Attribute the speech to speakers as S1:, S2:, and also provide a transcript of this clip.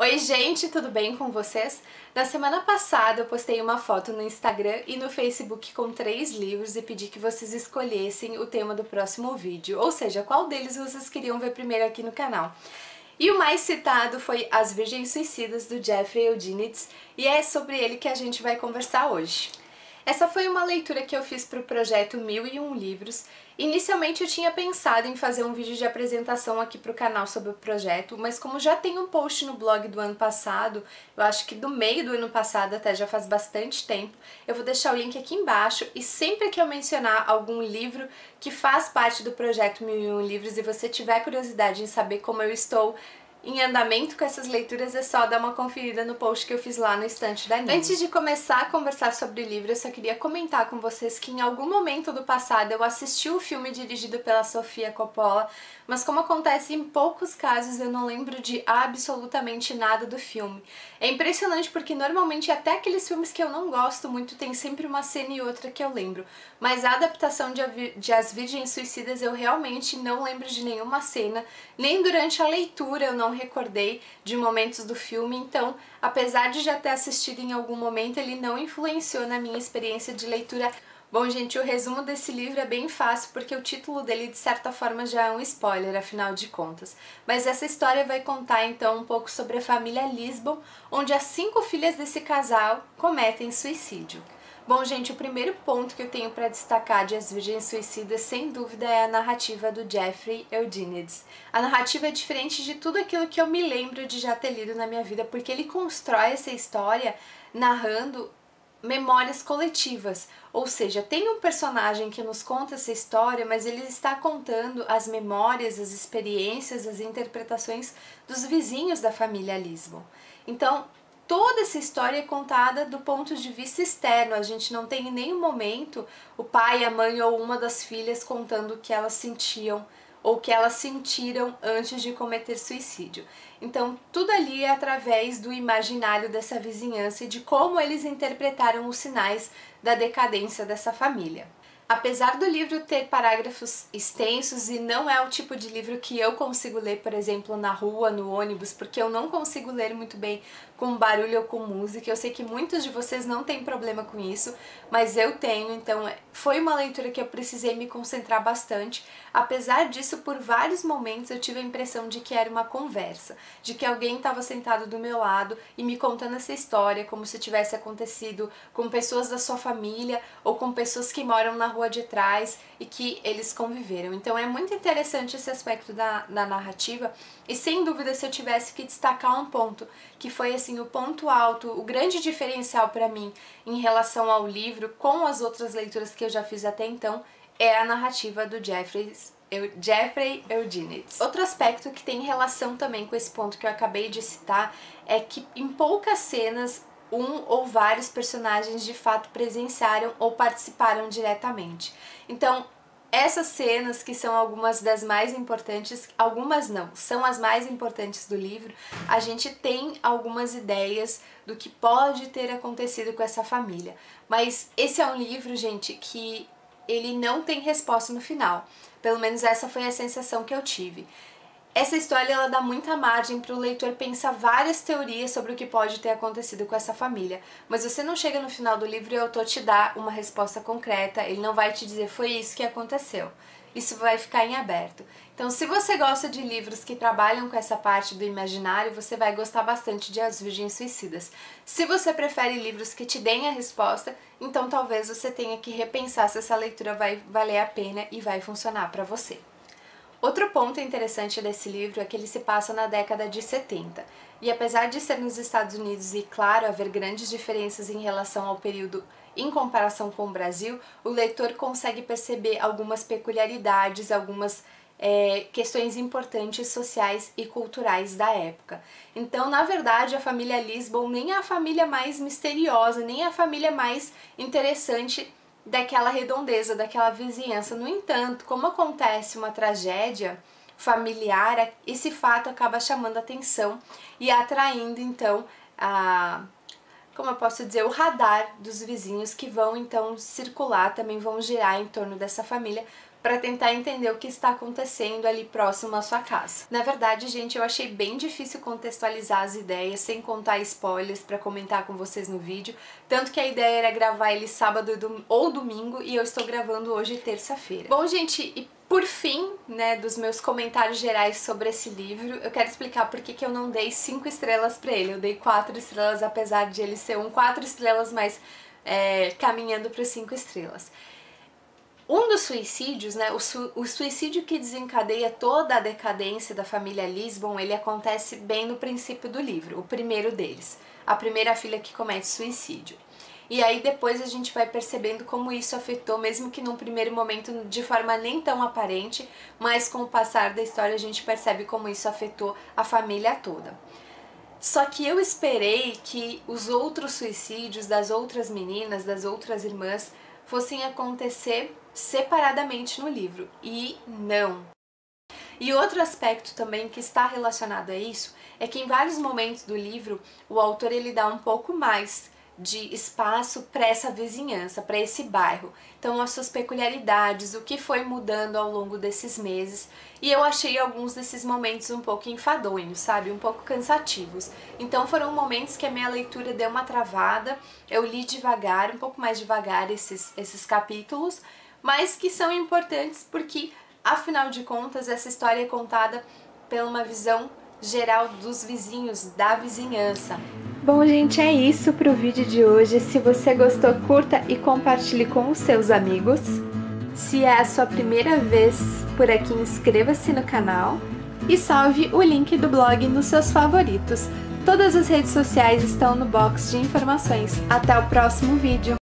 S1: Oi gente, tudo bem com vocês? Na semana passada eu postei uma foto no Instagram e no Facebook com 3 livros e pedi que vocês escolhessem o tema do próximo vídeo, ou seja, qual deles vocês queriam ver primeiro aqui no canal. E o mais citado foi As Virgens Suicidas, do Jeffrey Eugenides, e é sobre ele que a gente vai conversar hoje. Essa foi uma leitura que eu fiz para o projeto 1001 Livros. Inicialmente eu tinha pensado em fazer um vídeo de apresentação aqui para o canal sobre o projeto, mas como já tem um post no blog do ano passado, eu acho que do meio do ano passado, até já faz bastante tempo, eu vou deixar o link aqui embaixo e sempre que eu mencionar algum livro que faz parte do projeto 1001 Livros e você tiver curiosidade em saber como eu estou em andamento com essas leituras, é só dar uma conferida no post que eu fiz lá no estante da Nina. Antes de começar a conversar sobre o livro, eu só queria comentar com vocês que em algum momento do passado eu assisti o filme dirigido pela Sofia Coppola, mas como acontece em poucos casos, eu não lembro de absolutamente nada do filme. É impressionante porque normalmente até aqueles filmes que eu não gosto muito tem sempre uma cena e outra que eu lembro, mas a adaptação de As Virgens Suicidas eu realmente não lembro de nenhuma cena, nem durante a leitura eu não recordei de momentos do filme, então, apesar de já ter assistido em algum momento, ele não influenciou na minha experiência de leitura. Bom, gente, o resumo desse livro é bem fácil porque o título dele, de certa forma, já é um spoiler, afinal de contas. Mas essa história vai contar, então, um pouco sobre a família Lisbon, onde as 5 filhas desse casal cometem suicídio. Bom, gente, o primeiro ponto que eu tenho para destacar de As Virgens Suicidas, sem dúvida, é a narrativa do Jeffrey Eugenides. A narrativa é diferente de tudo aquilo que eu me lembro de já ter lido na minha vida, porque ele constrói essa história narrando memórias coletivas, ou seja, tem um personagem que nos conta essa história, mas ele está contando as memórias, as experiências, as interpretações dos vizinhos da família Lisbon. Então, toda essa história é contada do ponto de vista externo, a gente não tem em nenhum momento o pai, a mãe ou uma das filhas contando o que elas sentiam ou o que elas sentiram antes de cometer suicídio. Então, tudo ali é através do imaginário dessa vizinhança e de como eles interpretaram os sinais da decadência dessa família. Apesar do livro ter parágrafos extensos e não é o tipo de livro que eu consigo ler, por exemplo, na rua, no ônibus, porque eu não consigo ler muito bem com barulho ou com música. Eu sei que muitos de vocês não têm problema com isso, mas eu tenho, então foi uma leitura que eu precisei me concentrar bastante. Apesar disso, por vários momentos eu tive a impressão de que era uma conversa, de que alguém estava sentado do meu lado e me contando essa história como se tivesse acontecido com pessoas da sua família ou com pessoas que moram na rua de trás e que eles conviveram. Então é muito interessante esse aspecto da narrativa e sem dúvida se eu tivesse que destacar um ponto, que foi assim o ponto alto, o grande diferencial para mim em relação ao livro com as outras leituras que eu já fiz até então, é a narrativa do Jeffrey Eugenides. Outro aspecto que tem relação também com esse ponto que eu acabei de citar é que em poucas cenas um ou vários personagens de fato presenciaram ou participaram diretamente. Então, essas cenas, que são algumas das mais importantes, algumas não, são as mais importantes do livro, a gente tem algumas ideias do que pode ter acontecido com essa família. Mas esse é um livro, gente, que ele não tem resposta no final. Pelo menos essa foi a sensação que eu tive. Essa história ela dá muita margem para o leitor pensar várias teorias sobre o que pode ter acontecido com essa família, mas você não chega no final do livro e o autor te dá uma resposta concreta, ele não vai te dizer foi isso que aconteceu. Isso vai ficar em aberto. Então, se você gosta de livros que trabalham com essa parte do imaginário, você vai gostar bastante de As Virgens Suicidas. Se você prefere livros que te deem a resposta, então talvez você tenha que repensar se essa leitura vai valer a pena e vai funcionar para você. Outro ponto interessante desse livro é que ele se passa na década de 70, e apesar de ser nos Estados Unidos e, claro, haver grandes diferenças em relação ao período em comparação com o Brasil, o leitor consegue perceber algumas peculiaridades, algumas questões importantes sociais e culturais da época. Então, na verdade, a família Lisbon nem é a família mais misteriosa, nem é a família mais interessante daquela redondeza, daquela vizinhança. No entanto, como acontece uma tragédia familiar, esse fato acaba chamando atenção e atraindo então como eu posso dizer, o radar dos vizinhos que vão então circular, também vão girar em torno dessa família para tentar entender o que está acontecendo ali próximo à sua casa. Na verdade, gente, eu achei bem difícil contextualizar as ideias sem contar spoilers para comentar com vocês no vídeo, tanto que a ideia era gravar ele sábado ou domingo e eu estou gravando hoje terça-feira. Bom, gente, e por fim, né, dos meus comentários gerais sobre esse livro, eu quero explicar por que eu não dei 5 estrelas para ele. Eu dei 4 estrelas, apesar de ele ser um 4 estrelas, mas caminhando para 5 estrelas. Um dos suicídios, né, o suicídio que desencadeia toda a decadência da família Lisbon, ele acontece bem no princípio do livro, o primeiro deles, a primeira filha que comete suicídio. E aí depois a gente vai percebendo como isso afetou, mesmo que num primeiro momento de forma nem tão aparente, mas com o passar da história a gente percebe como isso afetou a família toda. Só que eu esperei que os outros suicídios das outras meninas, das outras irmãs, fossem acontecer separadamente no livro, e não. E outro aspecto também que está relacionado a isso é que em vários momentos do livro o autor ele dá um pouco mais de espaço para essa vizinhança, para esse bairro. Então as suas peculiaridades, o que foi mudando ao longo desses meses, e eu achei alguns desses momentos um pouco enfadonhos, sabe? Um pouco cansativos. Então foram momentos que a minha leitura deu uma travada, eu li devagar, um pouco mais devagar esses capítulos, mas que são importantes porque, afinal de contas, essa história é contada pela uma visão geral dos vizinhos, da vizinhança. Bom, gente, é isso pro vídeo de hoje. Se você gostou, curta e compartilhe com os seus amigos. Se é a sua primeira vez por aqui, inscreva-se no canal e salve o link do blog nos seus favoritos. Todas as redes sociais estão no box de informações. Até o próximo vídeo!